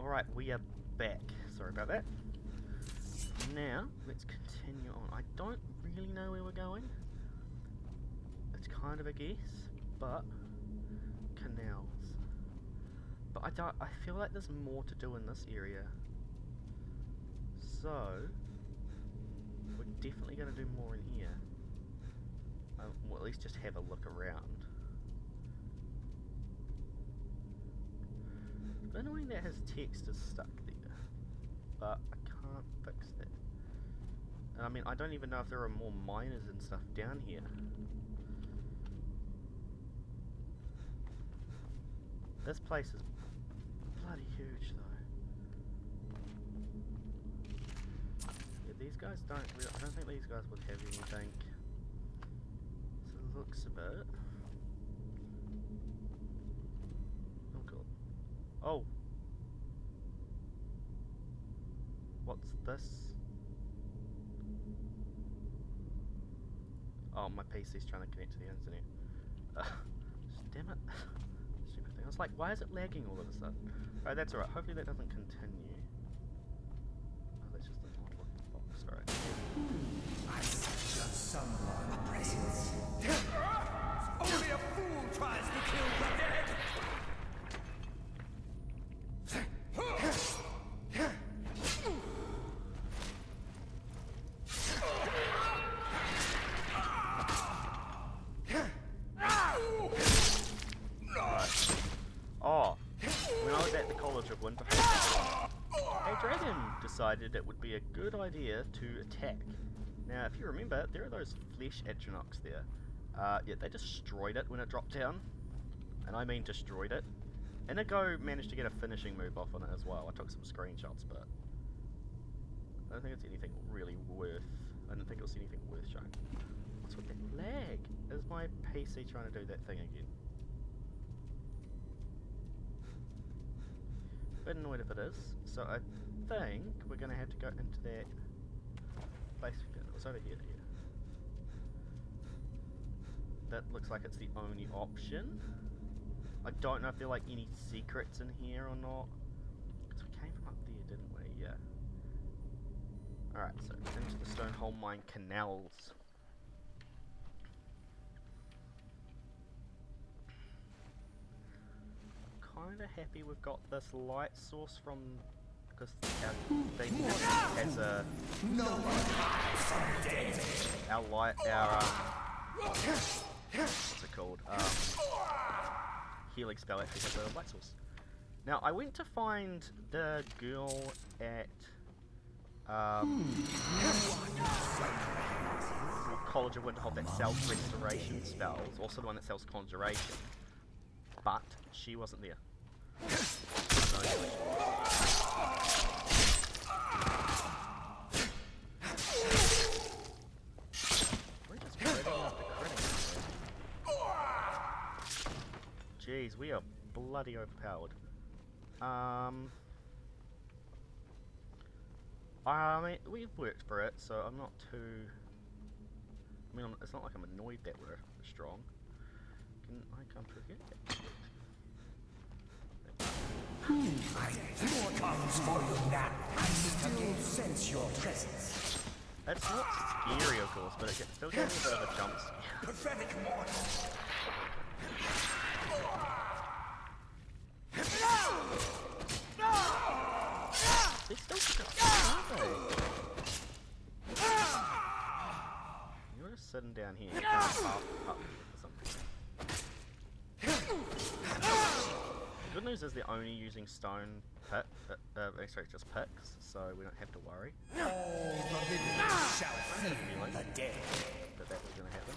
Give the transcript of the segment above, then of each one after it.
Alright, we are back. Sorry about that. Now, let's continue on. I don't really know where we're going. It's kind of a guess, but canals. But I feel like there's more to do in this area. So, we're definitely going to do more in here. Well, at least just have a look around. It's annoying that his text is stuck there, but I can't fix that. And I mean, I don't even know if there are more miners and stuff down here. This place is bloody huge, though. Yeah, these guys don't really, I don't think these guys would have anything. So it looks a bit. Oh god. Oh! What's this? Oh, my PC's trying to connect to the internet. Damn it. Stupid thing. I was like, why is it lagging all of a sudden? Alright, that's alright. Hopefully that doesn't continue. Oh, that's just an odd looking box. Alright. I suggest someone presence. Only a fool tries to kill the dead! Oh, when I was at the College of Winter, a dragon decided it would be a good idea to attack. Now, if you remember, there are those flesh Atronachs there. Yeah, they destroyed it when it dropped down. And I mean destroyed it. Inigo managed to get a finishing move off on it as well. I took some screenshots, but I don't think it's anything really worth... I didn't think it was anything worth showing. What's with that lag? Is my PC trying to do that thing again? Bit annoyed if it is. So I think we're going to have to go into that place again. It was over here. That looks like it's the only option. I don't know if there are like any secrets in here or not. Because we came from up there, didn't we? Yeah. Alright, so into the Stonehole Mine canals. Kinda happy we've got this light source from... because our thing has a... our light, what's it called? Healing spell actually has a light source. Now, I went to find the girl at... College of Winterhold that sells restoration spells, also the one that sells conjuration. But she wasn't there. We're just critting after critting. Jeez, we are bloody overpowered. I mean, we've worked for it, so I'm not too... I mean, it's not like I'm annoyed that we're strong. Can I come through here? More comes for you now. I still sense your presence. It's not scary, of course, but it still gives me a bit of a jump scare. Pathetic mortal. They're still stuck, aren't they? You're just sitting down here. You can't pass up or something. The good news is they're only using stone pit, sorry, just picks, so we don't have to worry. All the living shall feel the dead. That was going to happen.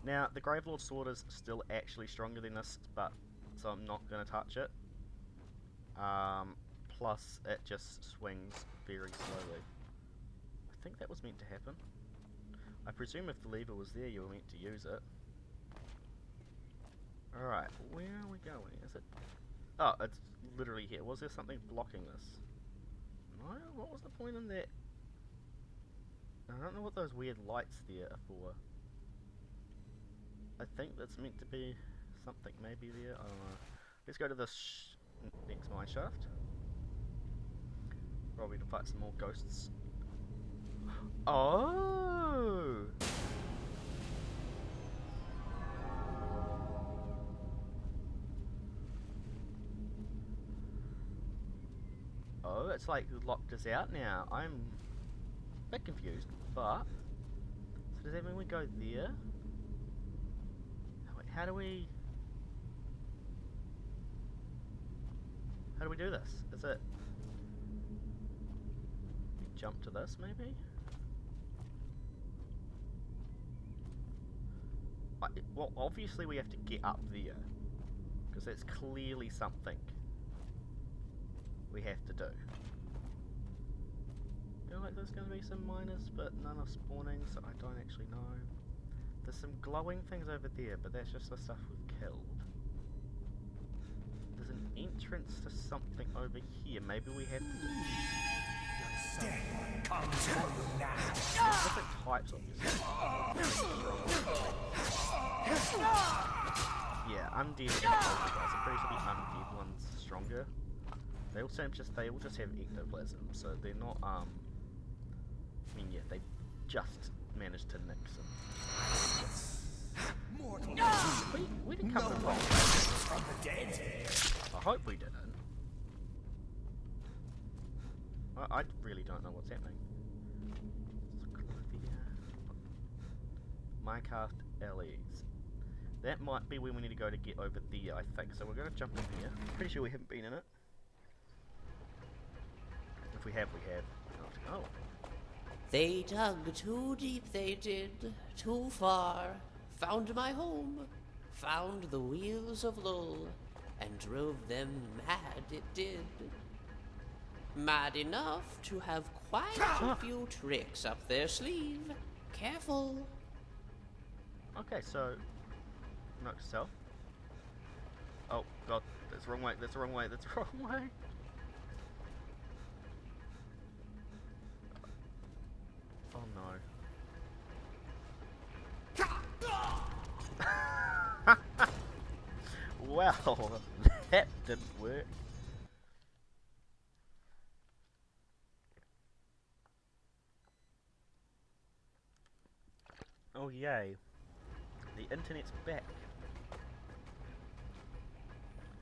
Now, the Gravelord sword is still actually stronger than this, but so I'm not going to touch it. Plus, it just swings very slowly. I think that was meant to happen. I presume if the lever was there, you were meant to use it. Alright, where are we going? Is it... Oh, it's literally here. Was there something blocking this? No? What was the point in that? I don't know what those weird lights there are for. I think that's meant to be something maybe there. I don't know. Let's go to this next mine shaft. Probably to fight some more ghosts. Oh! Oh, it's like locked us out now. I'm a bit confused, but... So does that mean we go there? Wait, how do we... How do we do this? Is it... We jump to this, maybe? Well, obviously we have to get up there. Because that's clearly something we have to do. I feel like there's going to be some miners, but none are spawning, so I don't actually know. There's some glowing things over there, but that's just the stuff we've killed. There's an entrance to something over here. Maybe we have to... Death comes for you now. There's different types, obviously. Yeah, undead and guys. I'm pretty sure the undead one's stronger. They all just have ectoplasm, so they're not I mean, yeah, they just managed to nix them. Mortal. We didn't come No from one wrong. from the dead. I hope we didn't. I really don't know what's happening. Minecraft LEs. That might be where we need to go to get over there, I think. So we're going to jump in here. Pretty sure we haven't been in it. If we have, we have. Oh. They dug too deep, they did, too far. Found my home, found the wheels of Lull, and drove them mad it did. Mad enough to have quite a few tricks up their sleeve. Careful. Okay, so... Note to self. Oh, God. That's the wrong way. That's the wrong way. That's the wrong way. Oh, no. Well, that didn't work. Oh, yay. The internet's back.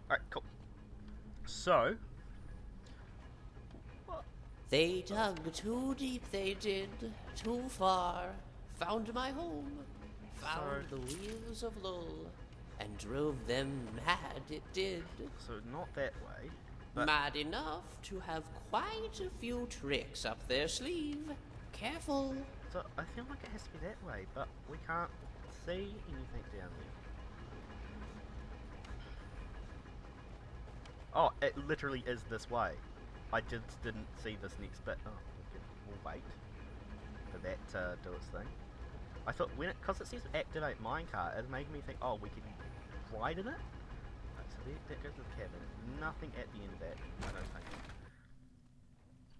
Alright, cool. So... They dug too deep, they did, too far. Found my home, found the wheels of Lull, and drove them mad it did. So not that way, but... Mad enough to have quite a few tricks up their sleeve. Careful. So I feel like it has to be that way, but we can't see anything down there. Oh, it literally is this way. I just didn't see this next bit. Oh, we'll wait for that to do its thing. I thought because it says activate minecart, it made me think, oh, we can ride in it. Right, so that goes to the cabin. Nothing at the end of that, I don't think.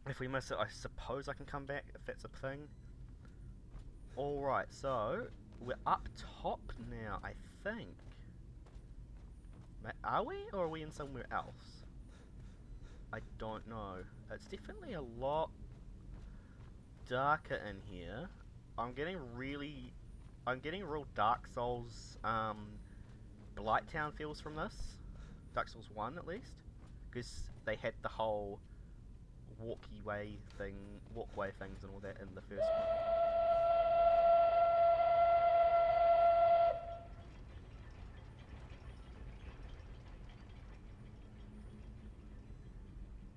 If we miss it, I suppose I can come back if that's a thing. Alright, so we're up top now, I think. Are we, or are we in somewhere else? I don't know. It's definitely a lot darker in here. I'm getting real Dark Souls, Blighttown feels from this. Dark Souls 1 at least. Because they had the whole walkway things and all that in the first one.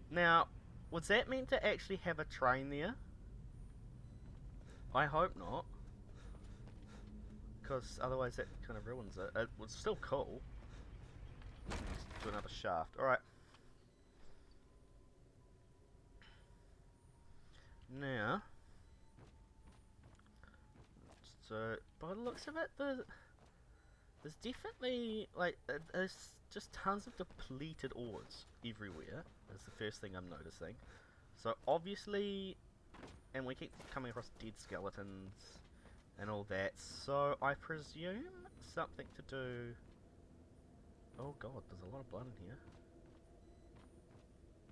Now, was that meant to actually have a train there? I hope not. Because otherwise that kind of ruins it. It was still cool. Let's do another shaft. Alright. Now. So, by the looks of it, there's definitely, like, there's just tons of depleted ores everywhere. That's the first thing I'm noticing. So obviously, and we keep coming across dead skeletons and all that, so I presume something to do Oh god, there's a lot of blood in here.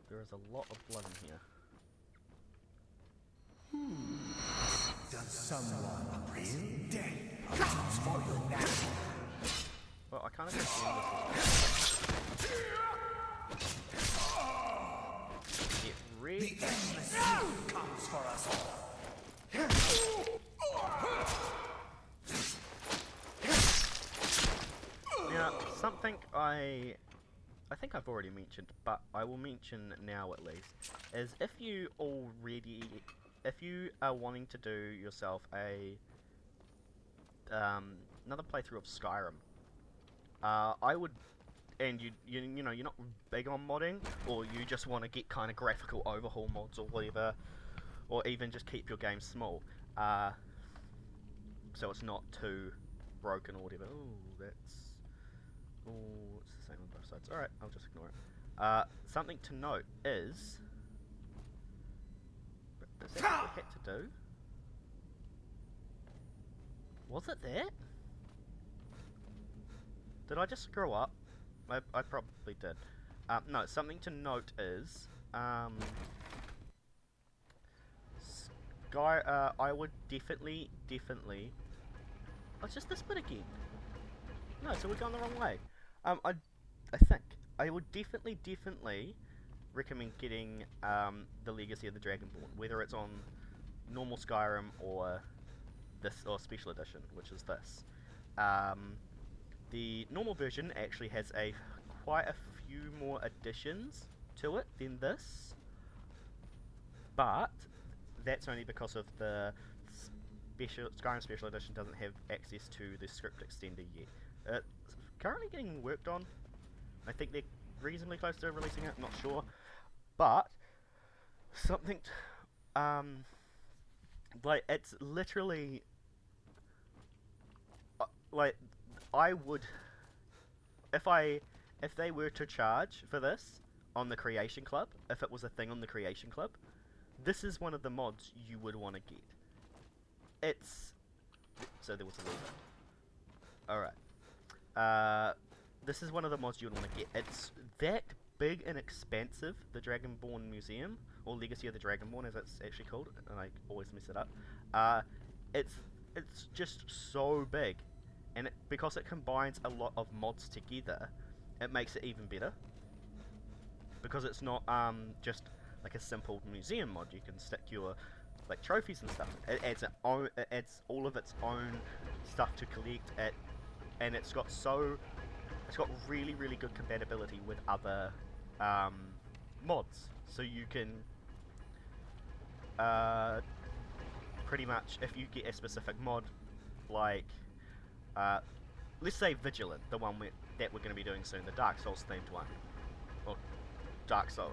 There is a lot of blood in here. Does someone real death comes for you now? Well, I kind of assume this is it really. The endless sleep comes for us all. Now, something I think I've already mentioned, but I will mention now at least, is if you are wanting to do yourself a another playthrough of Skyrim, I would, and you know, you're not big on modding, or you just want to get kind of graphical overhaul mods or whatever, or even just keep your game small, so it's not too broken or whatever. Ooh, it's the same on both sides. Alright, I'll just ignore it. Something to note is that what we had to do? Was it that? Did I just screw up? I probably did. No, something to note is I would definitely oh, it's just this bit again. No, so we're going the wrong way. I think I would definitely recommend getting the Legacy of the Dragonborn, whether it's on normal Skyrim or this or Special Edition, which is this. The normal version actually has quite a few more additions to it than this, but that's only because of the Skyrim Special Edition doesn't have access to the script extender yet. It's currently getting worked on. I think they're reasonably close to releasing it, I'm not sure. But something like it's literally like I would if they were to charge for this on the Creation Club, if it was a thing on the Creation Club, this is one of the mods you would want to get. So there was a lever. Alright. This is one of the mods you would want to get. It's that big and expansive, the Dragonborn Museum, or Legacy of the Dragonborn as it's actually called, and I always mess it up. It's just so big, and because it combines a lot of mods together, it makes it even better. Because it's not just like a simple museum mod. You can stick your like trophies and stuff. It adds all of its own stuff to collect. And it's got really good compatibility with other mods. So you can pretty much, if you get a specific mod, like let's say Vigilant, the one that we're going to be doing soon, the Dark Souls themed one. Well, Dark Souls.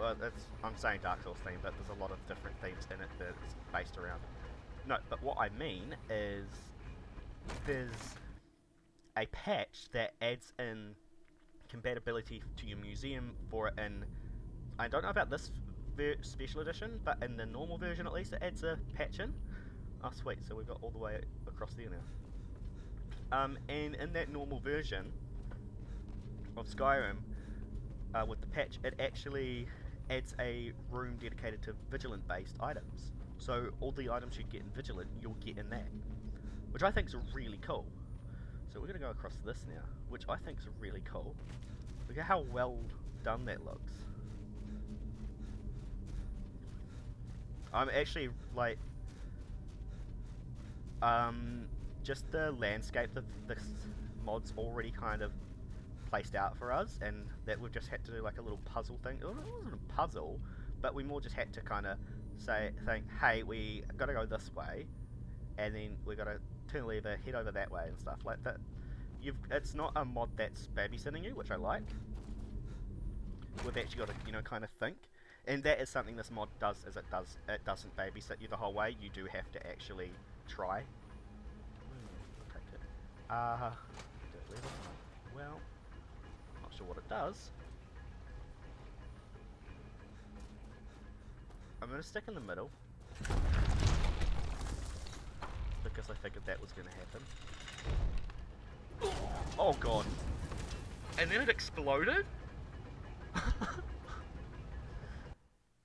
I'm saying Dark Souls themed, but there's a lot of different themes in it that it's based around. No, but what I mean is there's a patch that adds in compatibility to your museum for it in, I don't know about this special edition, but in the normal version at least it adds a patch in. Oh sweet, so we've got all the way across there now. And in that normal version of Skyrim, with the patch, it actually adds a room dedicated to Vigilant based items. So all the items you get in Vigilant, you'll get in that, which I think is really cool. So we're going to go across this now, which I think is really cool. Look at how well done that looks. I'm actually like, just the landscape that this mod's already kind of placed out for us, and that we've just had to do like a little puzzle thing. It wasn't a puzzle, but we more just had to kind of think, hey, we got to go this way, and then we got to turn the lever, head over that way and stuff like that. It's not a mod that's babysitting you, which I like. We've actually got to, you know, kind of think, and that is something this mod does. Is it doesn't babysit you the whole way. You do have to actually try. Well, not sure what it does. I'm going to stick in the middle because I figured that was going to happen. Oh god. And then it exploded?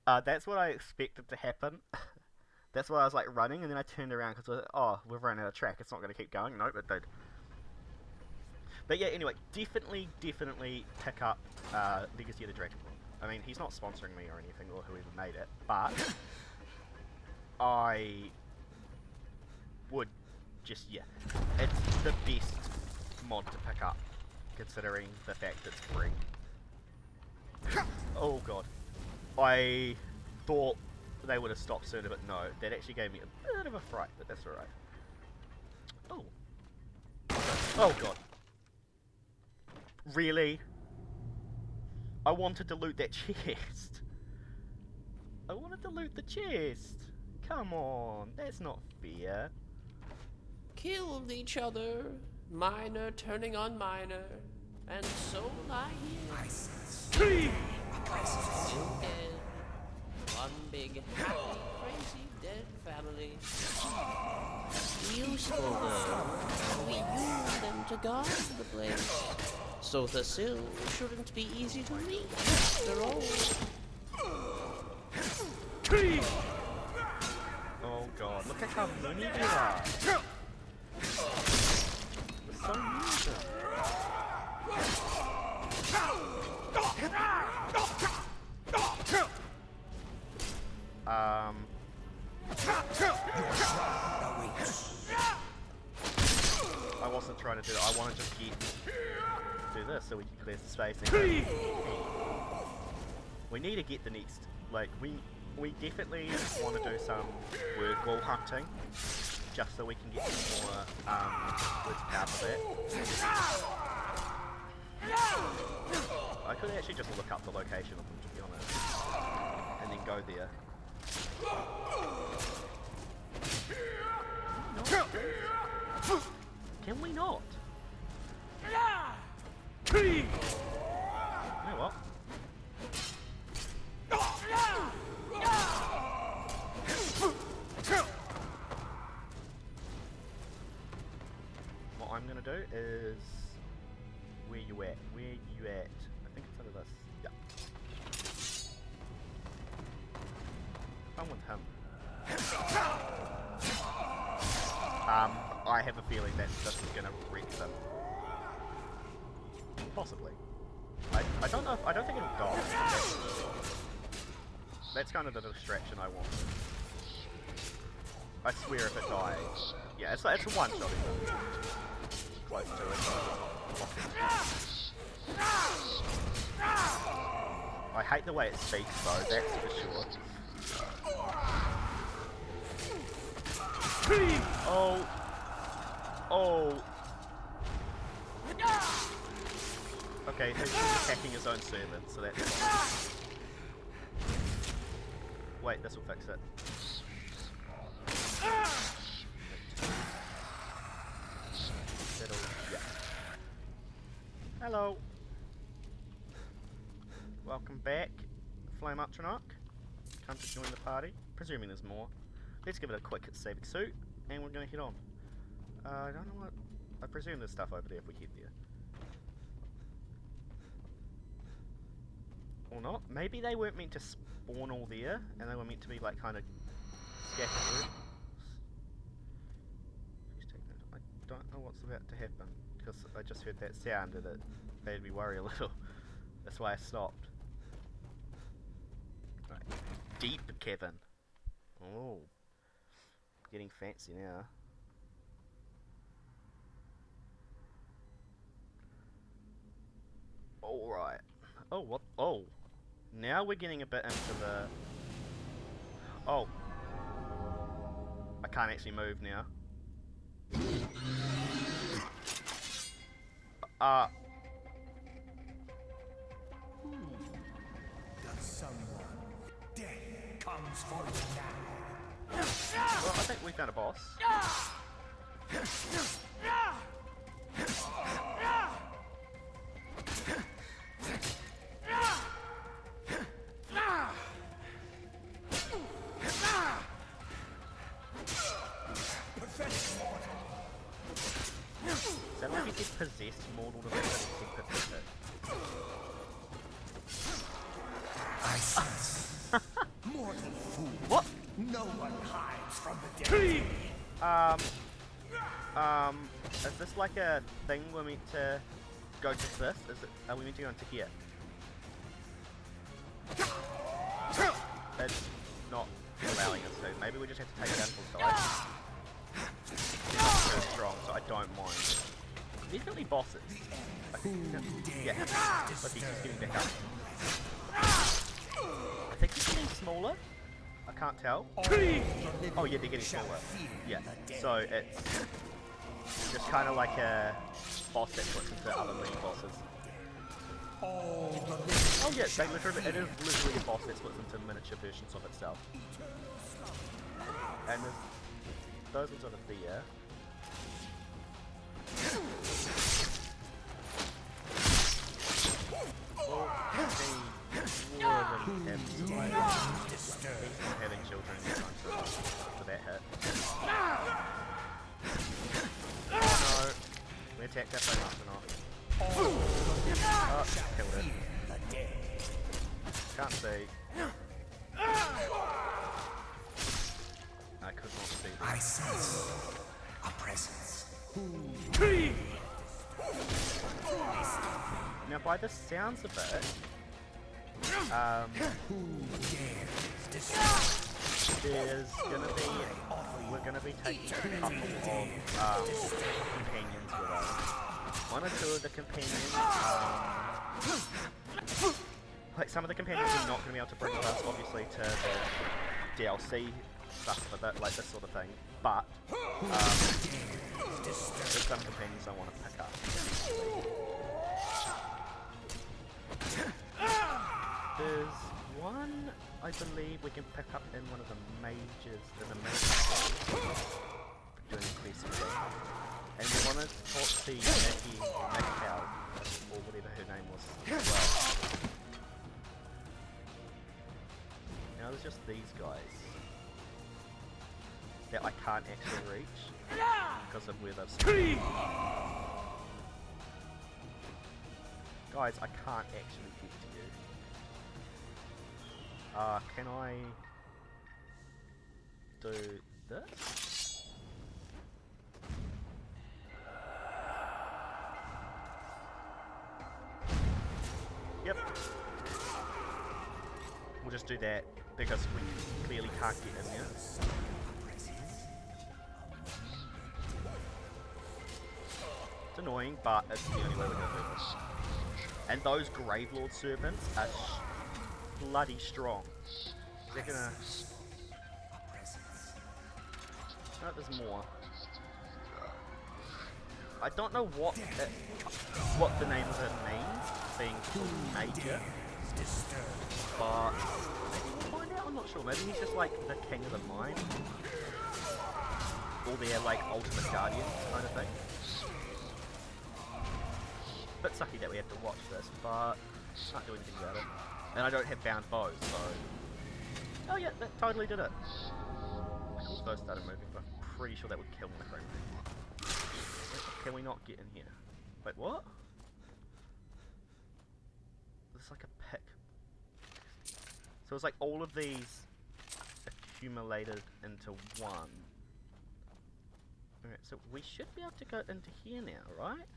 That's what I expected to happen. That's why I was like running, and then I turned around because I was like, oh, we've run out of track, it's not going to keep going. Nope, it did. But yeah, anyway, definitely pick up Legacy of the Dragonborn. I mean, he's not sponsoring me or anything, or whoever made it, but I would just, yeah, it's the best mod to pick up, considering the fact it's free. Oh god. I thought they would have stopped sooner, but no, that actually gave me a bit of a fright, but that's alright. Oh. Oh god. Really? I wanted to loot that chest. I wanted to loot the chest. Come on, that's not fair. Killed each other, minor turning on minor, and so lie here. Still dead. One big, happy, crazy, dead family. Useful though. We use them to guard the place. So the sill shouldn't be easy to reach after all. Oh god, look at how many there are. There's so many of them. I wasn't trying to do that. I want to just do this so we can clear the space. And we need to get the next. Like we definitely want to do some word wall hunting, just so we can get some more words out of it. I could actually just look up the location of them, to be honest, and then go there. Can we not? You know what? What I'm gonna do is... Where you at? Where you at? I think it's under this. Yeah. Fun with him. I have a feeling that this is gonna wreck them. Possibly. I don't know if, I don't think it'll die. That's kind of the distraction I want. I swear if it dies. Yeah, it's a one shot. Close to it. I hate the way it speaks though, that's for sure. Oh. Oh. Okay, he's attacking his own servant, so that's fine. Wait, this will fix it. Yeah. Hello. Welcome back, Flame Atronach. Come to join the party. Presuming there's more. Let's give it a quick saving suit, and we're gonna head on. I don't know what... I presume there's stuff over there if we head there. Or not. Maybe they weren't meant to spawn all there, and they were meant to be like kind of scattered. I don't know what's about to happen, because I just heard that sound and it made me worry a little. That's why I stopped. Right. Deep Kevin. Oh. Getting fancy now. Alright. Oh, what? Oh. Now we're getting a bit into the... Oh. I can't actually move now. Does someone... Death comes for you now. Well, I think we found a boss. Is that like he did possessed mortal to make it pathetic? No one hides from the dead. Is this like a thing we're meant to go to this? Are we meant to go into here? It's not allowing us to. Maybe we just have to take it down full size. They're not so strong, so I don't mind. Definitely bosses. Yeah, but he's just getting back up. I think he's getting smaller. I can't tell. Oh yeah, they're getting smaller. Yeah, so it's just kind of like a boss that puts into other mini bosses. Oh yeah, it is literally a boss that splits into miniature versions of itself. And those ones over there. Well, he already he's not having children anytime soon for that hit. Oh no, we attacked that thing up and off. Oh, killed it. Can't see. I could not see that. I sense a presence. Now, by the sounds of it, there's gonna be, we're gonna be taking a couple of companions with us. One or two of the companions, like some of the companions we're not gonna be able to bring with us, obviously, to the DLC stuff with it, like this sort of thing. But there's some companions I want to pick up. There's one, I believe, we can pick up in one of the mages, in the mages, doing quests with them. And we want to talk to Mikhail, or whatever her name was, as well. Now there's just these guys that I can't actually reach because of where they've spawned. Guys, I can't actually get to you. Can I do this? Yep. We'll just do that because we clearly can't get in here. It's annoying, but it's the only way we're going to do this. And those Gravelord serpents are bloody strong. They're gonna... No, there's more. I don't know what the name of it means, being called Major. But maybe we'll find out, I'm not sure. Maybe he's just like the king of the mine. Or their like ultimate guardian kind of thing. Bit sucky that we have to watch this, but can't do anything about it. And I don't have bound bows, so... Oh yeah, that totally did it. Cool, those started moving, but I'm pretty sure that would kill my frame rate. Can we not get in here? Wait, what? There's like a pick. So it's like all of these accumulated into one. Alright, so we should be able to go into here now, right?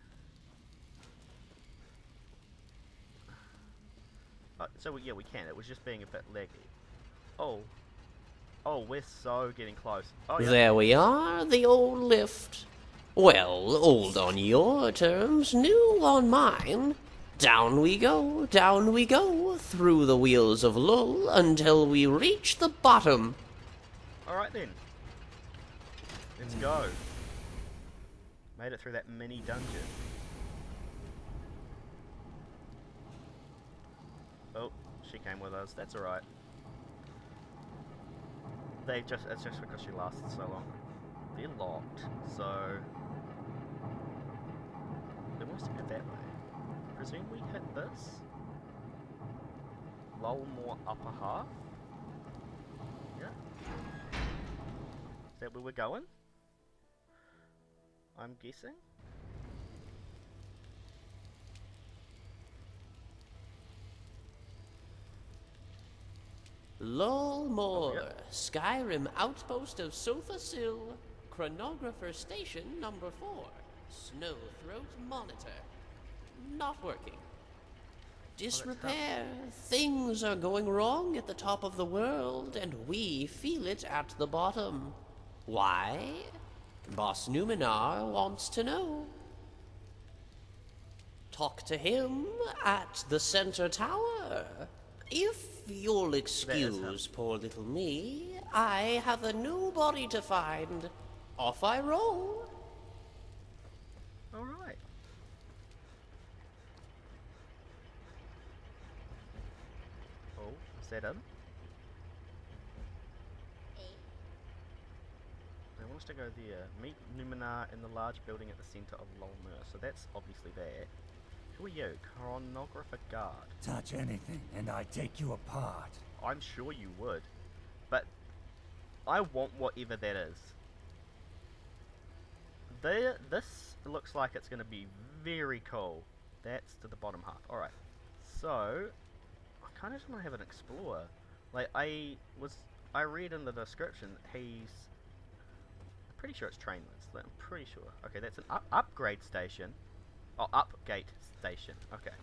So yeah, we can. It was just being a bit laggy. Oh. Oh, we're so getting close. Oh, yeah. There we are, the old lift. Well, old on your terms, new on mine. Down we go, through the wheels of Lull, until we reach the bottom. Alright then. Let's go. Made it through that mini dungeon. Oh, she came with us. That's alright. It's just because she lasted so long. They're locked, so they want us to go that way. Presume we hit this. Lull more upper half. Yeah. Is that where we're going? I'm guessing. Lolmore, yep. Skyrim outpost of Sofasil, chronographer station number 4, Snowthroat monitor. Not working. Disrepair. Things are going wrong at the top of the world, and we feel it at the bottom. Why? Boss Numenar wants to know. Talk to him at the center tower. If you'll excuse poor little me, I have a new body to find. Off I roll. Alright. Oh, is that him? I want us to go there. Meet Numenar in the large building at the center of Lolmur. So that's obviously that. Who are you? Chronographer guard. Touch anything, and I take you apart. I'm sure you would. But I want whatever that is. This looks like it's going to be very cool. That's to the bottom half. Alright. So, I kind of just want to have an explore. Like, I read in the description, he's... I'm pretty sure it's trainless. I'm pretty sure. Okay, that's an upgrade station. Oh, upgate station. Okay.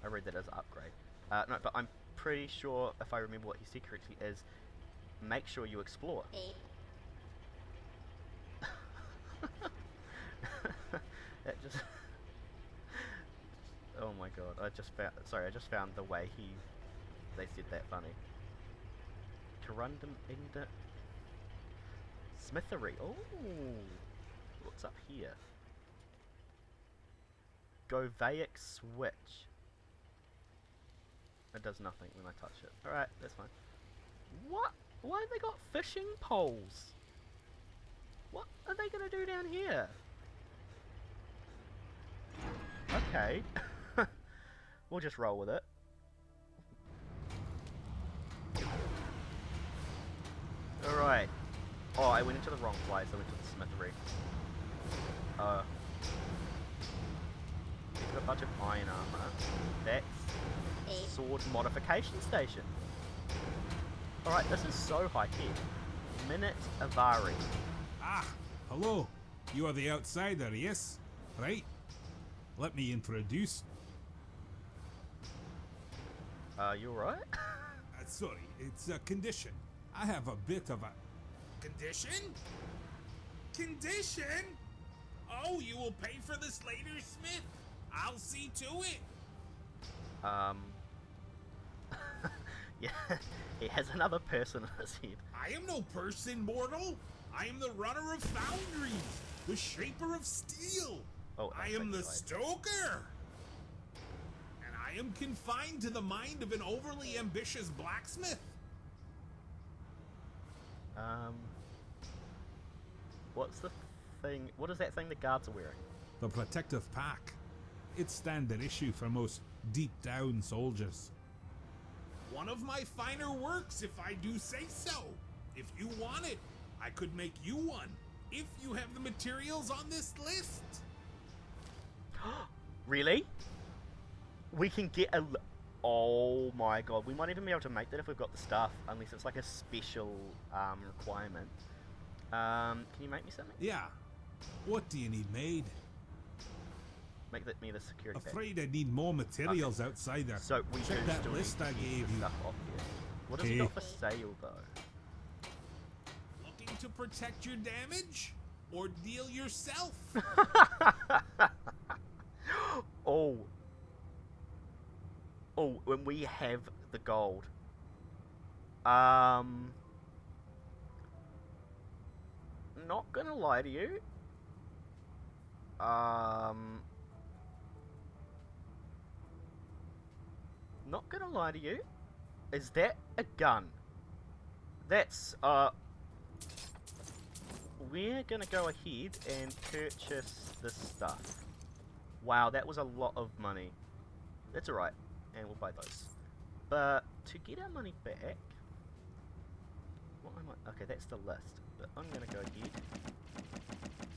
I read that as upgrade. No, but I'm pretty sure, if I remember what he said correctly, is make sure you explore. That just... oh my god, I just found the way they said that funny. Corundum in the... Smithery. Oh, what's up here? Govaic switch. It does nothing when I touch it. Alright, that's fine. What? Why have they got fishing poles? What are they gonna do down here? Okay. We'll just roll with it. Alright. Oh, I went into the wrong place. I went to the smithery. There's a bunch of iron armor. That's sword modification station. Alright, this is so high tech. Minute Avari. Ah, hello. You are the outsider, yes? Right? Let me introduce. You alright? Sorry, it's a condition. I have a bit of a... Condition? Condition? Oh, you will pay for this later, Smith. I'll see to it. Yeah, he has another person in his head. I am no person, mortal. I am the runner of foundries, the shaper of steel. Oh, I am the stoker. And I am confined to the mind of an overly ambitious blacksmith. What's the thing? What is that thing the guards are wearing? The protective pack. It's standard issue for most deep down soldiers. One of my finer works, if I do say so. If you want it, I could make you one. If you have the materials on this list. Really? We can get a... Oh my god, we might even be able to make that if we've got the stuff, unless it's like a special requirement. Can you make me something? Yeah. What do you need made? Make me the security badge. Afraid I need more materials outside there. So we check do that still list need I to gave use the you. stuff off here. What has he got for sale though? Looking to protect your damage? Or deal yourself? Oh. Oh, when we have the gold. Not gonna lie to you. Not gonna lie to you. Is that a gun? That's, we're gonna go ahead and purchase this stuff. Wow, that was a lot of money. That's alright, and we'll buy those. But, to get our money back... What am I... Okay, that's the list. But I'm gonna go ahead.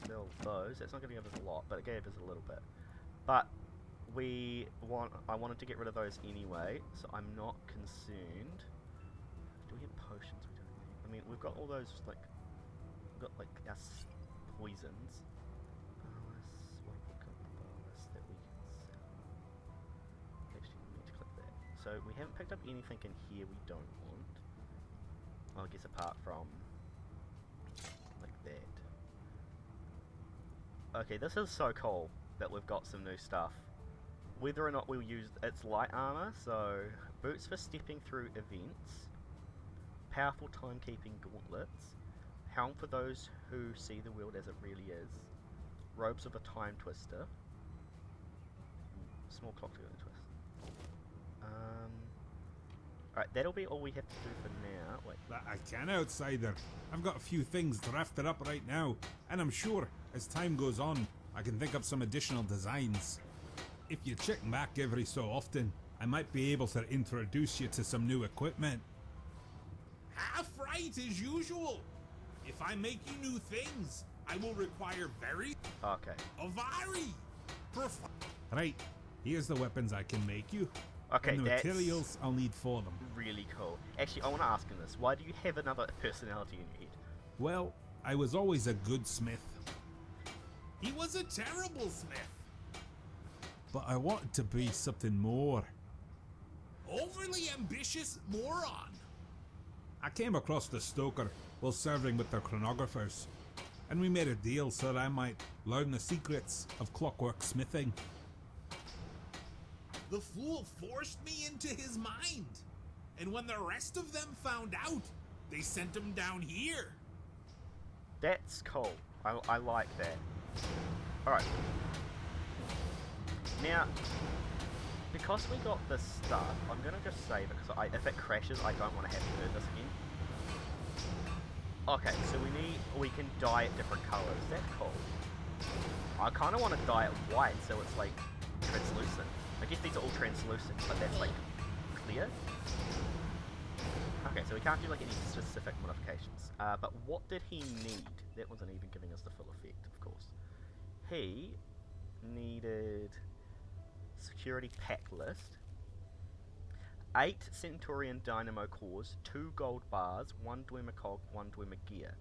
Sell those. That's not gonna give us a lot, but it gave us a little bit. But, I wanted to get rid of those anyway, so I'm not concerned. Do we have potions? We don't need. I mean, we've got all those like, we've got like our poisons. What have we got? Bonus that we can sell. Actually, we need to click that. So we haven't picked up anything in here we don't want. Well, I guess apart from like that. Okay, this is so cool that we've got some new stuff. Whether or not we'll use its light armor, so boots for stepping through events, powerful timekeeping gauntlets, helm for those who see the world as it really is, robes of a time twister, small clock to go to twist. Alright, that'll be all we have to do for now. Wait. But I can, outsider. I've got a few things drafted up right now, and I'm sure, as time goes on, I can think up some additional designs. If you check back every so often, I might be able to introduce you to some new equipment. Half right as usual. If I make you new things, I will require Okay. Right, here's the weapons I can make you. Okay, and the that's materials I'll need for them. really cool. Actually, I want to ask him this. Why do you have another personality in your head? Well, I was always a good smith. He was a terrible smith. But I wanted to be something more. Overly ambitious moron. I came across the stoker while serving with the chronographers, and we made a deal so that I might learn the secrets of clockwork smithing. The fool forced me into his mind. And when the rest of them found out, they sent him down here. That's cool. I like that. Alright. Now, because we got this stuff, I'm going to just save it, because if it crashes, I don't want to have to do this again. Okay, so we can dye it different colours. That's cool. I kind of want to dye it white, so it's like translucent. I guess these are all translucent, but that's like clear. Okay, so we can't do like any specific modifications. But what did he need? That wasn't even giving us the full effect, of course. He needed security pack list, 8 Centurion Dynamo cores, 2 gold bars, 1 Dwemer cog, 1 Dwemer gear.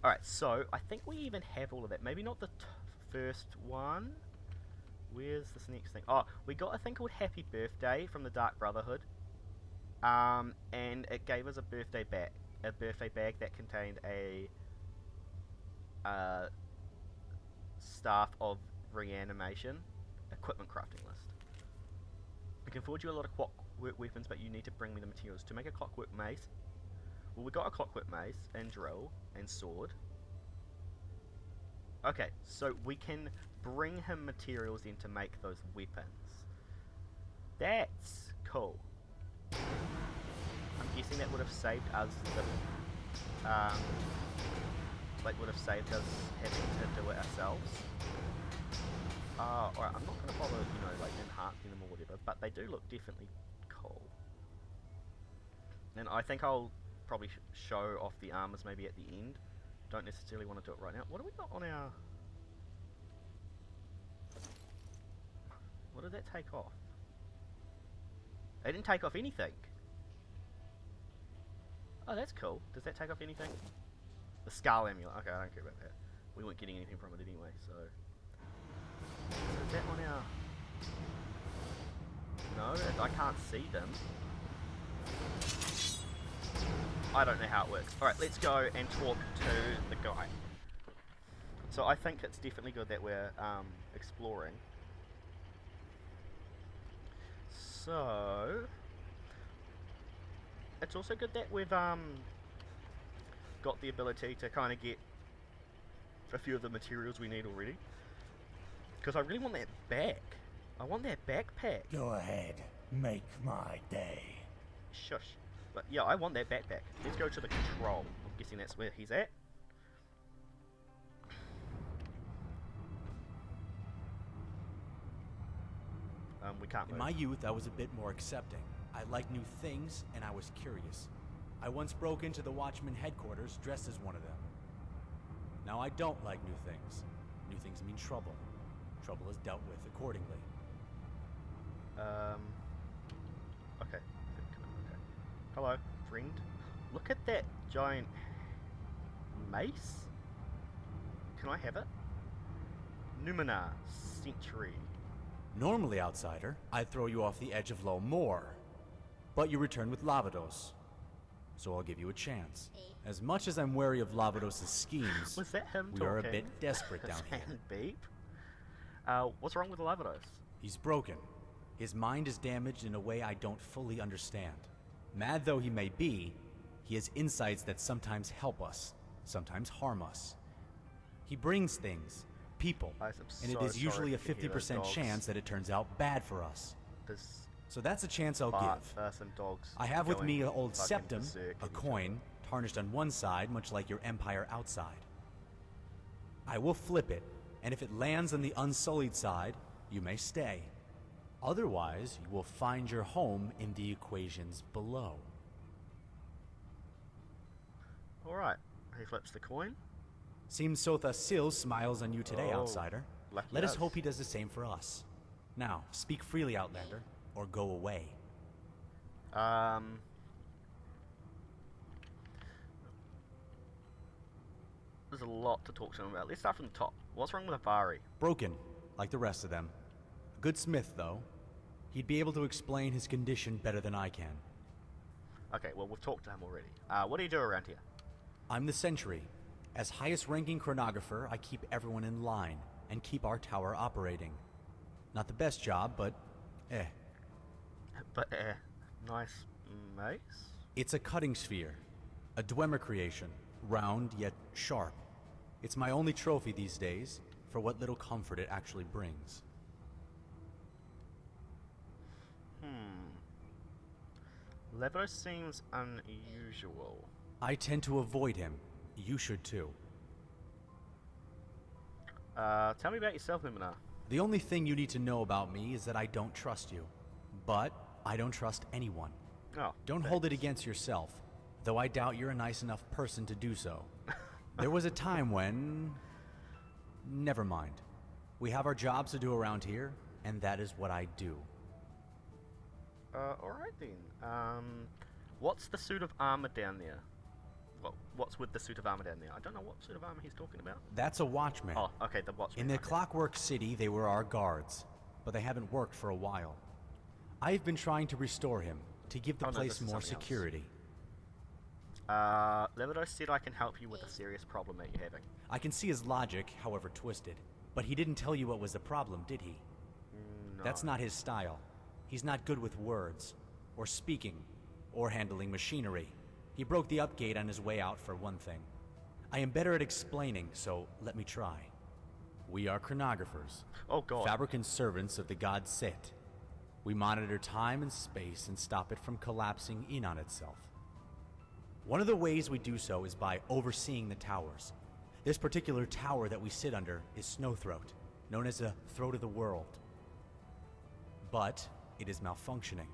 Alright, so I think we even have all of that. Maybe not the first one. Where's this next thing? Oh, we got a thing called Happy Birthday from the Dark Brotherhood. And it gave us a birthday bag that contained a staff of reanimation equipment crafting list. We can forge you a lot of clockwork weapons, but you need to bring me the materials to make a clockwork mace. Well, we got a clockwork mace and drill and sword. Okay, so we can bring him materials in to make those weapons. That's cool. I'm guessing that would have saved us the would have saved us having to do it ourselves. Alright, I'm not going to bother, like enhancing them or whatever, but they do look definitely cool. And I think I'll probably show off the armors maybe at the end. Don't necessarily want to do it right now. What do we got on our... What did that take off? It didn't take off anything. Oh, that's cool. Does that take off anything? The Skull Amulet. Okay, I don't care about that. We weren't getting anything from it anyway, so... So is that on our... No, I can't see them. I don't know how it works. Alright, let's go and talk to the guy. So I think it's definitely good that we're exploring. So... It's also good that we've got the ability to kind of get a few of the materials we need already. Because I really want that back. I want that backpack. Go ahead, make my day. Shush. But yeah, I want that backpack. Let's go to the control. I'm guessing that's where he's at. We can't move. In my youth, I was a bit more accepting. I liked new things, and I was curious. I once broke into the Watchman headquarters dressed as one of them. Now I don't like new things. New things mean trouble. Trouble is dealt with accordingly. Okay. Okay. Hello, friend. Look at that giant mace. Can I have it? Numina Century. Normally, outsider, I'd throw you off the edge of Low more. But you return with Lavados. So I'll give you a chance. As much as I'm wary of Lavados' schemes, Was that him we talking? are a bit desperate down here. Beep. What's wrong with Lavados? He's broken. His mind is damaged in a way I don't fully understand. Mad though he may be, he has insights that sometimes help us, sometimes harm us. He brings things, people, and it is usually a 50% chance that it turns out bad for us. So that's a chance I'll give. Dogs I have with me an old fucking septum, berserk a in each coin, tarnished on one side, much like your empire outside. I will flip it, and if it lands on the unsullied side, you may stay. Otherwise, you will find your home in the equations below. Alright, he flips the coin. Seems Sotha Sil smiles on you today, Oh, outsider. lucky Let us us. hope he does the same for us. Now, speak freely, Outlander, or go away. There's a lot to talk to him about. Let's start from the top. What's wrong with Avari? Broken, like the rest of them. A good smith, though. He'd be able to explain his condition better than I can. Okay, well, we've talked to him already. What do you do around here? I'm the sentry. As highest ranking chronographer, I keep everyone in line and keep our tower operating. Not the best job, but But, nice mace? It's a cutting sphere. A Dwemer creation. Round, yet sharp. It's my only trophy these days, for what little comfort it actually brings. Levo seems unusual. I tend to avoid him. You should too. Tell me about yourself, Mimina. The only thing you need to know about me is that I don't trust you. But I don't trust anyone. Oh, Don't hold it against yourself, though I doubt you're a nice enough person to do so. There was a time when... Never mind. We have our jobs to do around here, and that is what I do. Alright then. What's the suit of armor down there? What's with the suit of armor down there? I don't know what suit of armor he's talking about. That's a watchman. Oh, okay, the watchman. In the okay. Clockwork City, they were our guards, but they haven't worked for a while. I've been trying to restore him, to give the Oh, no, place this is more something else. security. Levidos said I can help you with a serious problem that you're having. I can see his logic, however twisted, but he didn't tell you what was the problem, did he? No. That's not his style. He's not good with words, or speaking, or handling machinery. He broke the upgate on his way out, for one thing. I am better at explaining, so let me try. We are chronographers. Oh god. Fabricant servants of the god Set. We monitor time and space and stop it from collapsing in on itself. One of the ways we do so is by overseeing the towers. This particular tower that we sit under is Snowthroat, known as the Throat of the World. But it is malfunctioning.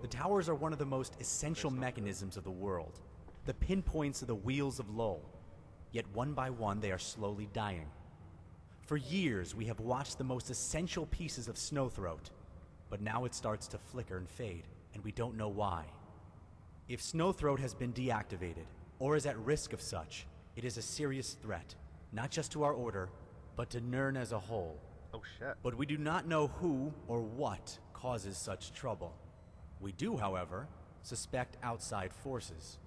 The towers are one of the most essential mechanisms of the world, the pinpoints of the wheels of Lowell. Yet one by one they are slowly dying. For years we have watched the most essential pieces of Snowthroat, but now it starts to flicker and fade, and we don't know why. If Snowthroat has been deactivated, or is at risk of such, it is a serious threat, not just to our order, but to Nirn as a whole. Oh shit. But we do not know who or what causes such trouble. We do, however, suspect outside forces.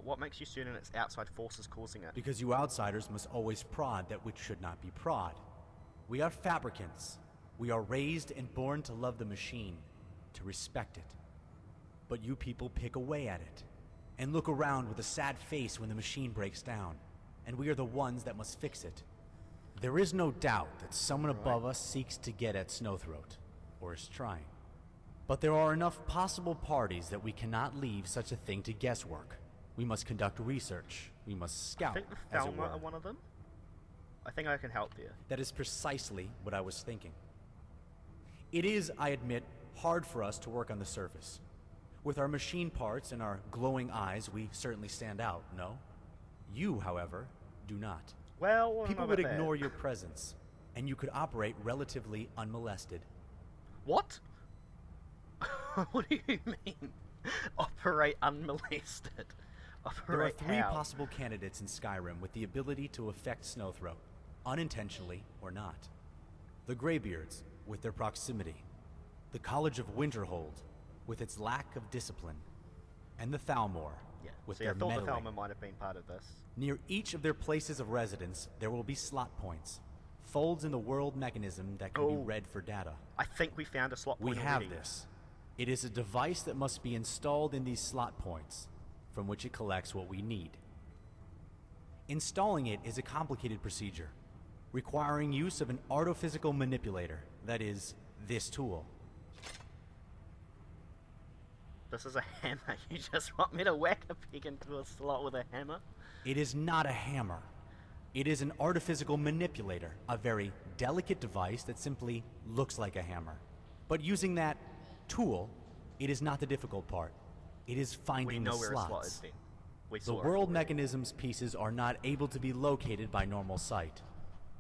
What makes you certain it's outside forces causing it? Because you outsiders must always prod that which should not be prod. We are fabricants. We are raised and born to love the machine, to respect it. But you people pick away at it, and look around with a sad face when the machine breaks down, and we are the ones that must fix it. There is no doubt that someone above us seeks to get at Snowthroat, or is trying. But there are enough possible parties that we cannot leave such a thing to guesswork. We must conduct research. We must I scout, think the as it Thelma were. are one of them. I think I can help there. That is precisely what I was thinking. It is, I admit, hard for us to work on the surface. With our machine parts and our glowing eyes, we certainly stand out, no? You, however, do not. Well, People would ignore your presence, and you could operate relatively unmolested. What? What do you mean? Operate unmolested? There are Operate 3 how? possible candidates in Skyrim with the ability to affect Snowthroat, unintentionally or not. The Greybeards, with their proximity. The College of Winterhold, with its lack of discipline. And the Thalmor, Yeah. with See, their I thought the meddling. Thelma might have been part of this. Near each of their places of residence, there will be slot points, folds in the world mechanism that can be Oh. read for data. I think we found a slot We point have already. this. It is a device that must be installed in these slot points, from which it collects what we need. Installing it is a complicated procedure, requiring use of an artophysical manipulator, that is, this tool. This is a hammer. You just want me to whack a pig into a slot with a hammer? It is not a hammer. It is an artophysical manipulator, a very delicate device that simply looks like a hammer. But using that tool, it is not the difficult part. It is We finding know the where slots. a slot is then. We The saw it world already. mechanism's pieces are not able to be located by normal sight.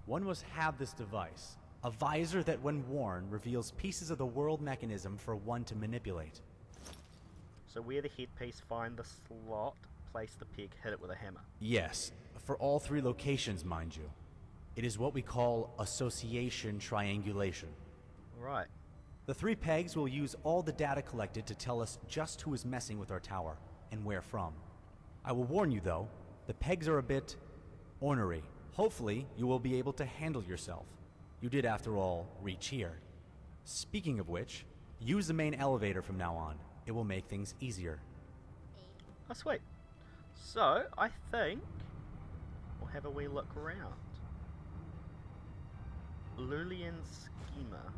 One must have this device, a visor that when worn reveals pieces of the world mechanism for one to manipulate. So where the headpiece, find the slot, place the pig, hit it with a hammer. Yes, for all 3 locations, mind you. It is what we call association triangulation. Right. The 3 pegs will use all the data collected to tell us just who is messing with our tower, and where from. I will warn you though, the pegs are a bit ornery. Hopefully, you will be able to handle yourself. You did, after all, reach here. Speaking of which, use the main elevator from now on. It will make things easier. Oh, sweet. So, I think we'll have a wee look around. Lulian Schema.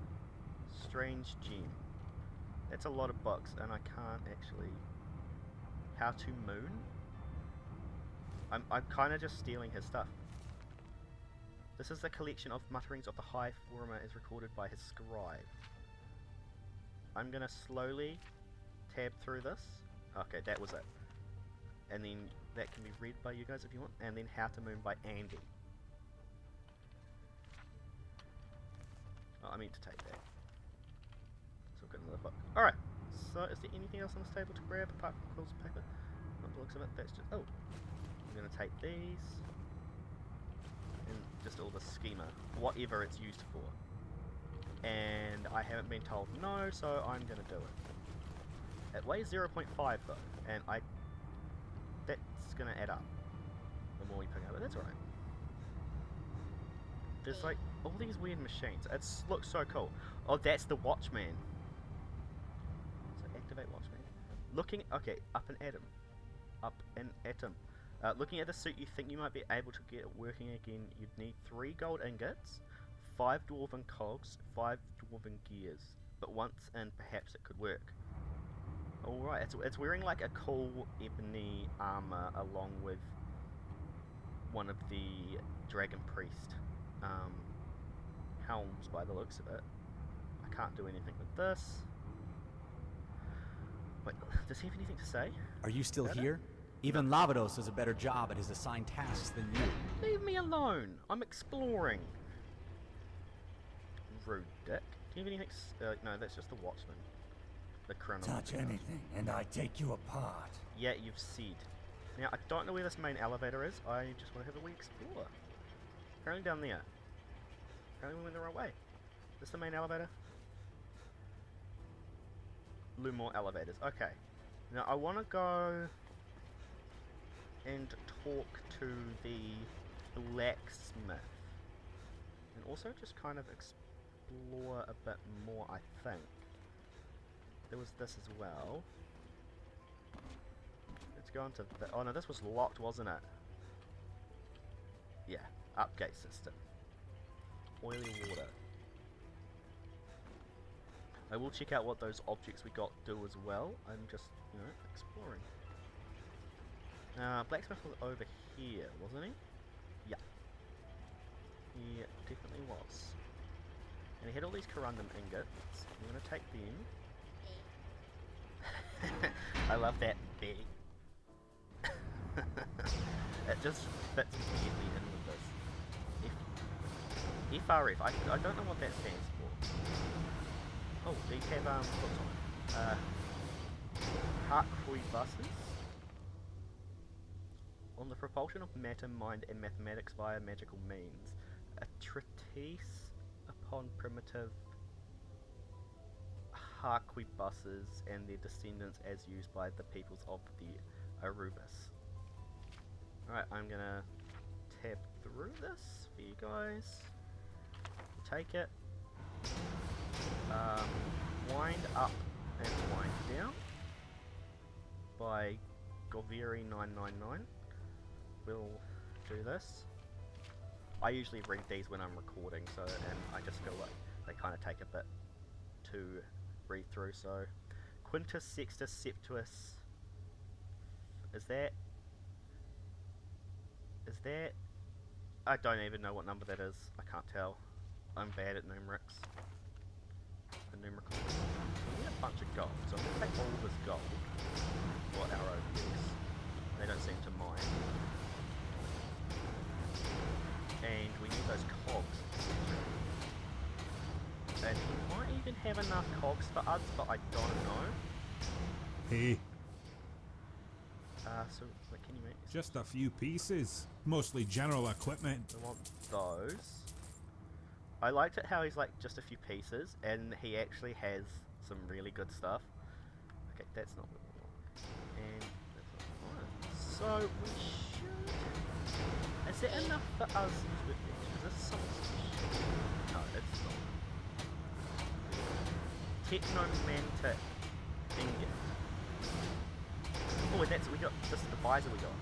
Strange Gem. That's a lot of books, and I can't actually... How to Moon? I'm kind of just stealing his stuff. This is the collection of mutterings of the High Former as recorded by his scribe. I'm gonna slowly tab through this. Okay, that was it. And then that can be read by you guys if you want. And then How to Moon by Andy. Oh, I meant to take that. So I've got another book. Alright, so is there anything else on this table to grab apart from quills and paper? Not the looks of it, that's just... Oh! I'm going to take these. And just all the schema. Whatever it's used for. And I haven't been told no, so I'm going to do it. It weighs 0.5 though, and that's going to add up the more we pick up, but that's alright. There's like all these weird machines. It looks so cool. Oh, that's the Watchman. So activate Watchman. Looking, okay, up an atom. Up an atom. Looking at the suit, you think you might be able to get it working again. You'd need 3 gold ingots, 5 dwarven cogs, 5 dwarven gears. But once in, perhaps it could work. Alright, it's wearing like a cool ebony armor along with one of the Dragon Priest helms by the looks of it. I can't do anything with this. Wait, does he have anything to say? Are you still Better? here? Even Lavados does a better job at his assigned tasks than you. Leave me alone! I'm exploring! Rude dick. Do you have anything no, that's just the Watchman. The chronometer. Touch anything, and I take you apart. Yeah, you've said. Now, I don't know where this main elevator is. I just want to have a wee explore. Apparently down there. Apparently we went the wrong way. Is this the main elevator? Lumore elevators. Okay. Now, I want to go and talk to the blacksmith. And also just kind of explore a bit more, I think. There was this as well. Let's go into the... Oh no, this was locked, wasn't it? Yeah, upgate system. Oily water. I will check out what those objects we got do as well. I'm just, you know, exploring. Blacksmith was over here, wasn't he? Yeah. He definitely was. And he had all these corundum ingots. I'm going to take them. I love that big. It just fits weirdly in with this. FRF. I don't know what that stands for. Oh, these have what's on? Harkrui buses. On the propulsion of matter, mind, and mathematics via magical means. A treatise upon primitive Harkrui buses and their descendants as used by the peoples of the Arubis. Alright, I'm gonna tab through this for you guys. Take it. Wind up and wind down by Goviri999. We'll do this. I usually read these when I'm recording, so, and I just feel like they kind of take a bit to read through. So, Quintus Sextus Septuus. Is that? I don't even know what number that is. I can't tell. I'm bad at numerics. The numerical. We need a bunch of gold, so I'm going to take all this gold. Or our overuse. They don't seem to mind. And we need those cogs. And he might even have enough cogs for us, but I don't know. Hey, So, what can you make? just a few pieces. Mostly general equipment. I want those. I liked it how he's like just a few pieces, and he actually has some really good stuff. Okay, that's not what we want. And that's not what we want. So we should. Is that enough for us to? Is this something special? No, it's not. Technomantic ingot. Oh, and that's we got. This is the visor we got.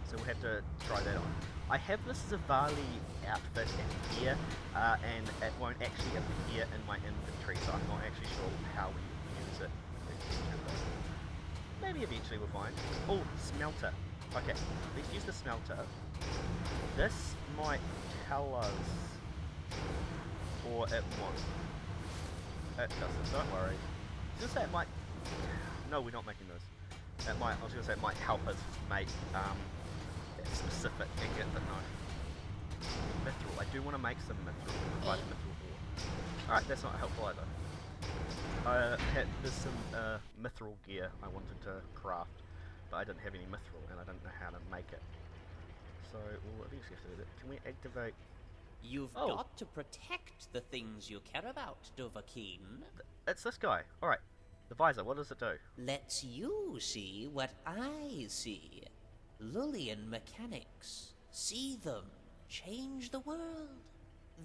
So we'll have to try that on. I have this Zavali outfit in here, and it won't actually appear in my inventory, so I'm not actually sure how we use it. Maybe eventually we'll find. Oh, smelter. Okay, let's use the smelter. This might tell us, or it won't. It doesn't, don't worry. I was gonna say it might. No, we're not making those. It might. I was gonna say it might help us make specific ingot, but no. Mithril. I do want to make some mithril. Provide mithril ore. Alright, that's not helpful either. There's some mithril gear I wanted to craft, but I didn't have any mithril and I didn't know how to make it. So we'll eventually have to do that. Can we activate? You've Oh. got to protect the things you care about, Dovahkiin. It's this guy. Alright. The visor, what does it do? Lets you see what I see. Lullian mechanics. See them. Change the world.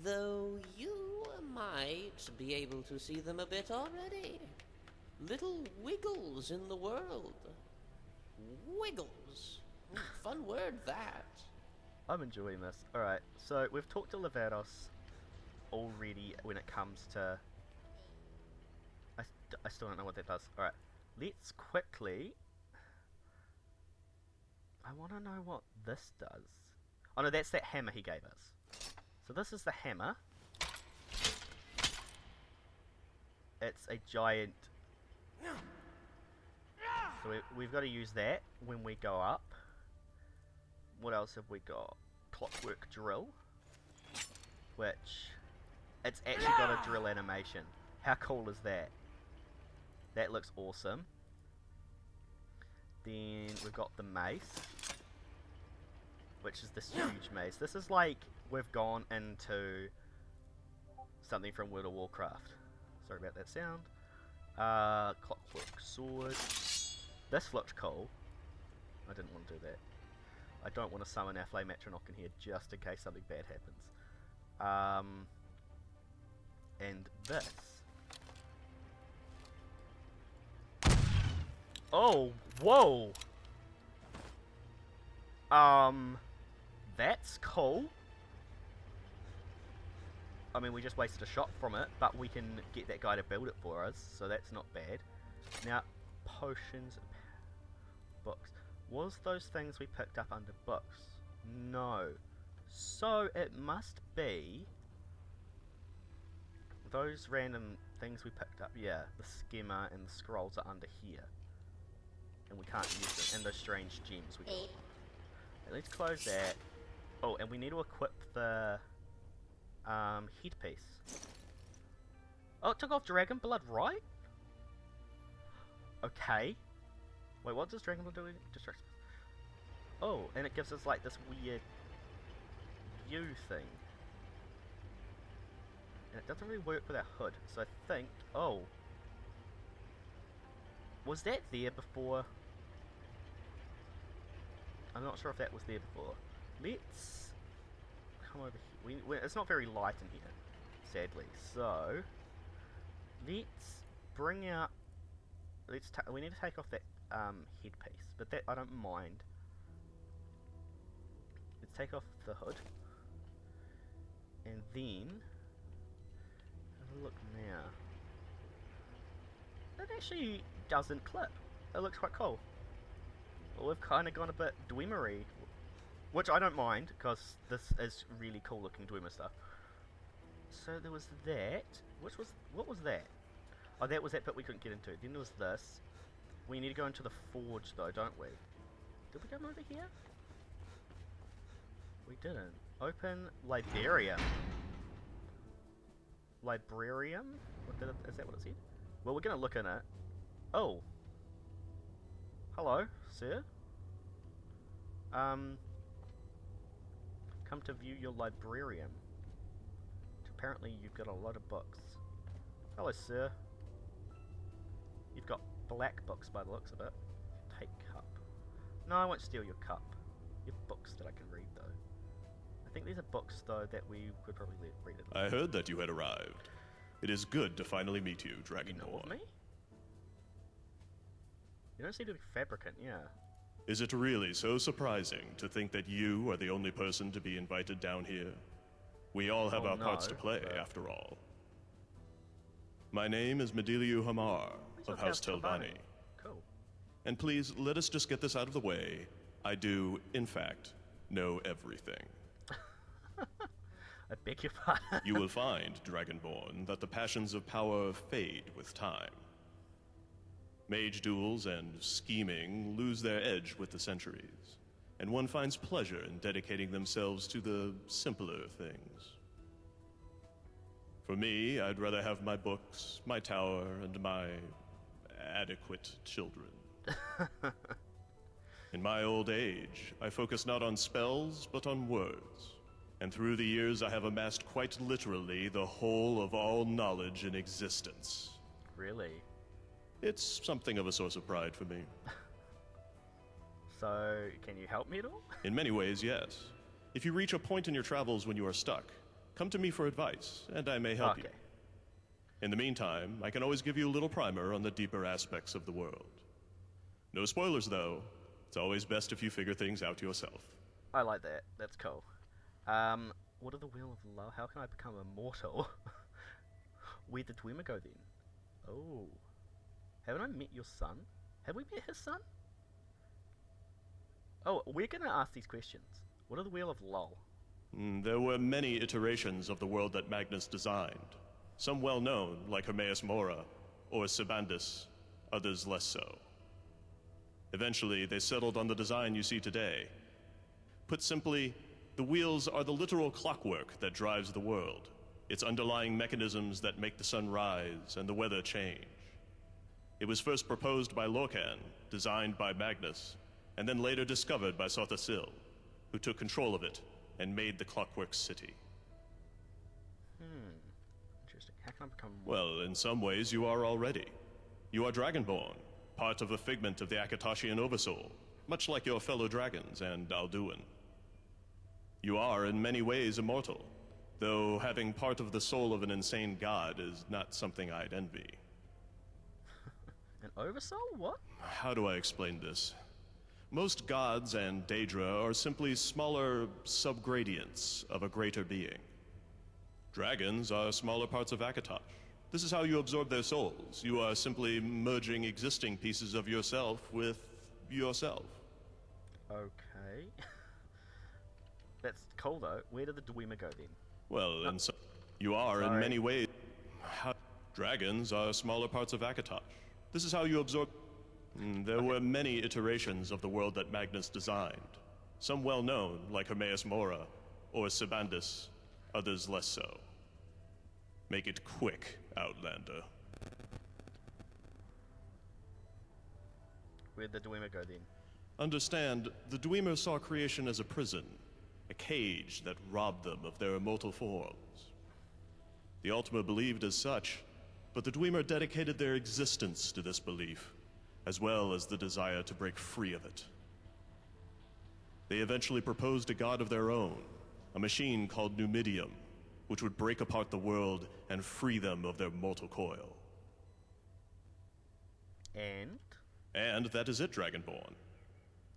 Though you might be able to see them a bit already. Little wiggles in the world. Wiggles. Fun word, that. I'm enjoying this. Alright, so we've talked to Levados already when it comes to... I still don't know what that does. Alright, let's quickly... I want to know what this does. Oh no, that's that hammer he gave us. So this is the hammer. It's a giant... So we've got to use that when we go up. What else have we got? Clockwork drill. Which... It's actually got a drill animation. How cool is that? That looks awesome. Then we've got the mace, which is this huge mace. This is like we've gone into something from World of Warcraft. Sorry about that sound. Clockwork sword. This looks cool. I didn't want to do that. I don't want to summon our Flame Atronach in here just in case something bad happens. And this. Oh, whoa! That's cool. I mean, we just wasted a shot from it, but we can get that guy to build it for us, so that's not bad. Now, potions, books. Was those things we picked up under books? No. So, it must be those random things we picked up. Yeah, the skimmer and the scrolls are under here. And we can't use them, and those strange gems we got. Let's close that. Oh, and we need to equip the headpiece. Oh, it took off Dragon Blood, right? Okay. Wait, what does Dragon Blood do? Distracts us. Oh, and it gives us like this weird view thing. And it doesn't really work with our hood, so I think... Oh. Was that there before? I'm not sure if that was there before. Let's come over here. It's not very light in here, sadly. So let's bring out. We need to take off that headpiece, but that I don't mind. Let's take off the hood, and then have a look now. It actually doesn't clip. It looks quite cool. Well, we've kind of gone a bit Dweemery, which I don't mind, because this is really cool looking Dweemer stuff. So there was that. What was that? Oh, that was that bit we couldn't get into. Then there was this. We need to go into the forge though, don't we? Did we come over here? We didn't. Open Librarium. Librarium? Is that what it said? Well, we're going to look in it. Oh. Hello, sir. Come to view your librarium. Apparently you've got a lot of books. Hello, sir. You've got black books by the looks of it. Take cup. No, I won't steal your cup. You have books that I can read, though. I think these are books, though, that we could probably read it. I heard that you had arrived. It is good to finally meet you, Dragonborn. You know of me? You don't seem to be fabricant, yeah. Is it really so surprising to think that you are the only person to be invited down here? We all have our parts to play, after all. My name is Mediliu Hamar of House Telvanni. Cool. And please, let us just get this out of the way. I do, in fact, know everything. I beg your pardon. You will find, Dragonborn, that the passions of power fade with time. Mage duels and scheming lose their edge with the centuries, and one finds pleasure in dedicating themselves to the simpler things. For me, I'd rather have my books, my tower, and my adequate children. In my old age, I focus not on spells, but on words. And through the years, I have amassed quite literally the whole of all knowledge in existence. Really? It's something of a source of pride for me. So, can you help me at all? In many ways, yes. If you reach a point in your travels when you are stuck, come to me for advice, and I may help you. In the meantime, I can always give you a little primer on the deeper aspects of the world. No spoilers, though. It's always best if you figure things out yourself. I like that. That's cool. What are the Wheel of Love? How can I become immortal? Where did Dwemer go then? Oh. Haven't I met your son? Have we met his son? Oh, we're gonna ask these questions. What are the Wheel of Lull? There were many iterations of the world that Magnus designed. Some well known, like Hermaeus Mora, or Sibandus, others less so. Eventually, they settled on the design you see today. Put simply, the wheels are the literal clockwork that drives the world, its underlying mechanisms that make the sun rise and the weather change. It was first proposed by Lorcan, designed by Magnus, and then later discovered by Sothasil, who took control of it and made the Clockwork City. Interesting. How can I become... Well, in some ways you are already. You are Dragonborn, part of a figment of the Akatashian Oversoul, much like your fellow dragons and Alduin. You are in many ways immortal, though having part of the soul of an insane god is not something I'd envy. An oversoul? What? How do I explain this? Most gods and Daedra are simply smaller subgradients of a greater being. Dragons are smaller parts of Akatosh. This is how you absorb their souls. You are simply merging existing pieces of yourself with yourself. Okay. That's cool though. Where did the Dwemer go then? Well, and so you are in many ways. Dragons are smaller parts of Akatosh. This is how you absorb... There were many iterations of the world that Magnus designed. some well known, like Hermaeus Mora or Sabandus, others less so. Make it quick, Outlander. Where'd the Dwemer go then? Understand, the Dwemer saw creation as a prison, a cage that robbed them of their immortal forms. The Ultima believed as such, but the Dwemer dedicated their existence to this belief, as well as the desire to break free of it. They eventually proposed a god of their own, a machine called Numidium, which would break apart the world and free them of their mortal coil. And that is it, Dragonborn.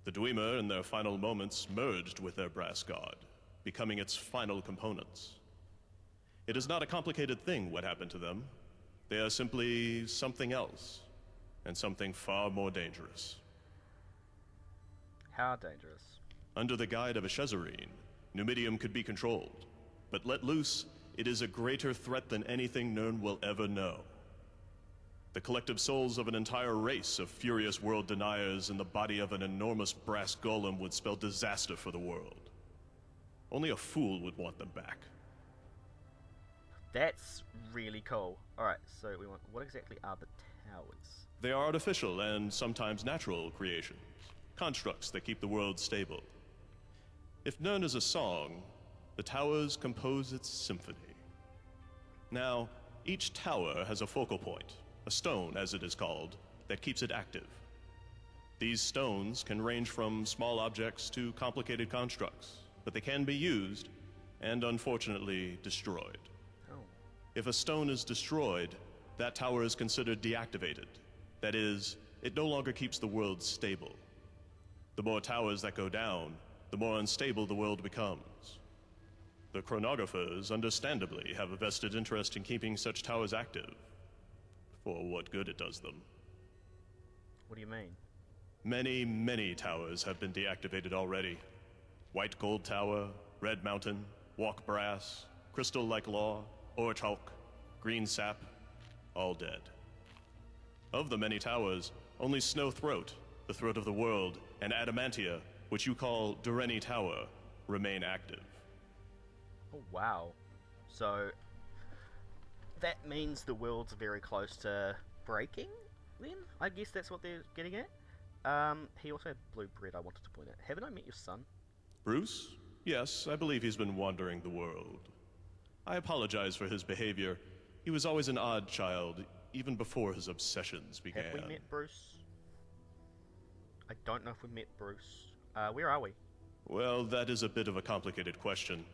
The Dwemer, in their final moments, merged with their brass god, becoming its final components. It is not a complicated thing what happened to them. They are simply something else, and something far more dangerous. How dangerous? Under the guide of a Shezarene, Numidium could be controlled, but let loose, it is a greater threat than anything Nirn will ever know. The collective souls of an entire race of furious world deniers in the body of an enormous brass golem would spell disaster for the world. Only a fool would want them back. That's really cool. Alright, so what exactly are the towers? They are artificial and sometimes natural creations, constructs that keep the world stable. If Nirn is a song, the towers compose its symphony. Now, each tower has a focal point, a stone as it is called, that keeps it active. These stones can range from small objects to complicated constructs, but they can be used and unfortunately destroyed. Oh. If a stone is destroyed, that tower is considered deactivated. That is, it no longer keeps the world stable. The more towers that go down, the more unstable the world becomes. The chronographers, understandably, have a vested interest in keeping such towers active, for what good it does them. What do you mean? Many, many towers have been deactivated already. White Gold Tower, Red Mountain, Walk Brass, Crystal Like Law, Orchalk, Green Sap, all dead. Of the many towers, only Snow Throat, the Throat of the World, and Adamantia, which you call Dureni Tower, remain active. Oh wow. So that means the world's very close to breaking then? I guess that's what they're getting at. He also had blue bread I wanted to point out. Haven't I met your son? Bruce? Yes, I believe he's been wandering the world. I apologize for his behavior. He was always an odd child, even before his obsessions began. Have we met Bruce? I don't know if we met Bruce. Where are we? Well, that is a bit of a complicated question.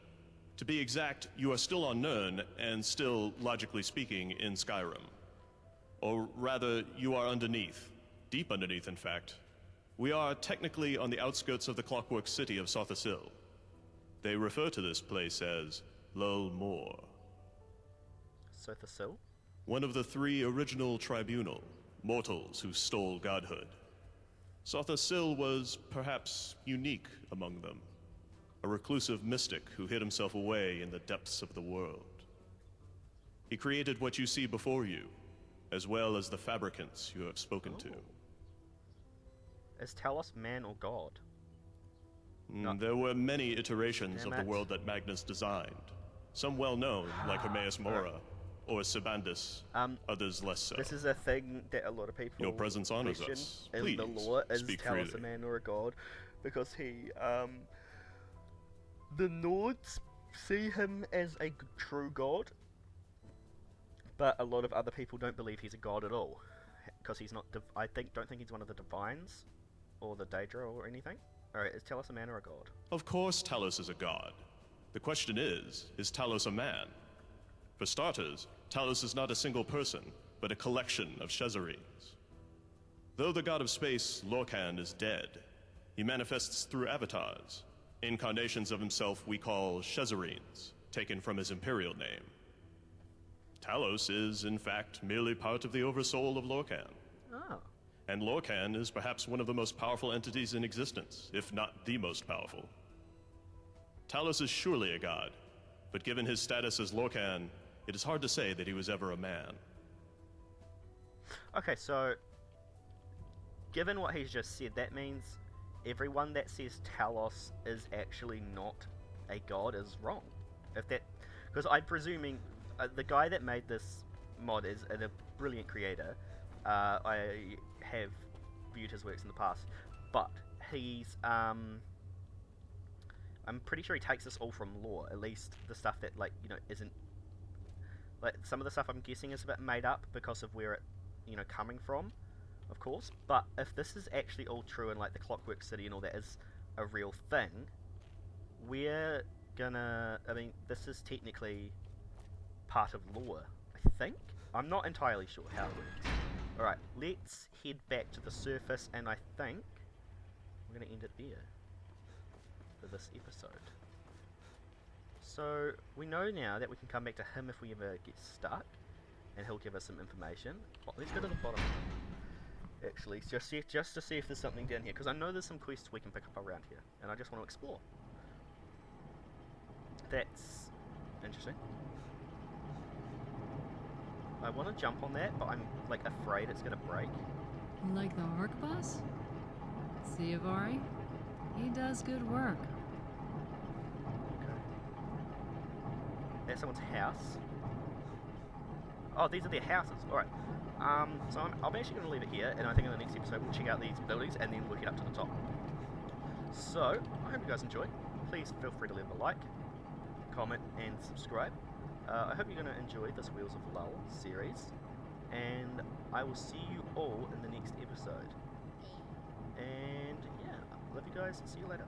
To be exact, you are still on Nirn, and still, logically speaking, in Skyrim. Or rather, you are underneath. Deep underneath, in fact. We are technically on the outskirts of the clockwork city of Sothasil. They refer to this place as Lul Mor. Sothasil? One of the 3 original tribunal, mortals who stole godhood. Sothasil was perhaps unique among them. A reclusive mystic who hid himself away in the depths of the world. He created what you see before you, as well as the fabricants you have spoken to. Is Talos man or god? No. There were many iterations Damn of the it. world that Magnus designed. Some well known, like Hermaeus Mora, or Sabandus, others less so. This is a thing that a lot of people Your presence honors question us. in Please, the lore. Is speak Talos a freely. man or a god? Because he, the Nords see him as a true god, but a lot of other people don't believe he's a god at all, because he's not. Don't think he's one of the divines, or the Daedra or anything. All right, is Talos a man or a god? Of course Talos is a god. The question is Talos a man? For starters, Talos is not a single person, but a collection of Shezarenes. Though the god of space, Lorcan, is dead, he manifests through avatars, incarnations of himself we call Shezarenes, taken from his imperial name. Talos is, in fact, merely part of the oversoul of Lorcan. Oh. And Lorcan is perhaps one of the most powerful entities in existence, if not the most powerful. Talos is surely a god, but given his status as Lorcan, it is hard to say that he was ever a man. Okay, so given what he's just said, that means everyone that says Talos is actually not a god is wrong. If that, because I'm presuming the guy that made this mod is a brilliant creator. I have viewed his works in the past, but he's I'm pretty sure he takes this all from lore, at least the stuff that, like, you know, isn't, like, some of the stuff I'm guessing is a bit made up because of where it, you know, coming from, of course. But if this is actually all true and like the Clockwork City and all that is a real thing, we're gonna, I mean, this is technically part of lore, I think. I'm not entirely sure how it works. Alright, let's head back to the surface, and I think we're gonna end it there for this episode. So we know now that we can come back to him if we ever get stuck, and he'll give us some information. Oh, let's go to the bottom actually, just to see if there's something down here, because I know there's some quests we can pick up around here, and I just want to explore. That's interesting. I want to jump on that, but I'm like afraid it's gonna break. Like the orc boss? Siovari? He does good work. Okay. That's someone's house. Oh, these are their houses. Alright. So I'm actually going to leave it here, and I think in the next episode we'll check out these buildings and then we'll head up to the top. So, I hope you guys enjoy. Please feel free to leave a like, comment, and subscribe. I hope you're going to enjoy this Wheels of Lull series, and I will see you all in the next episode. And yeah, love you guys, see you later.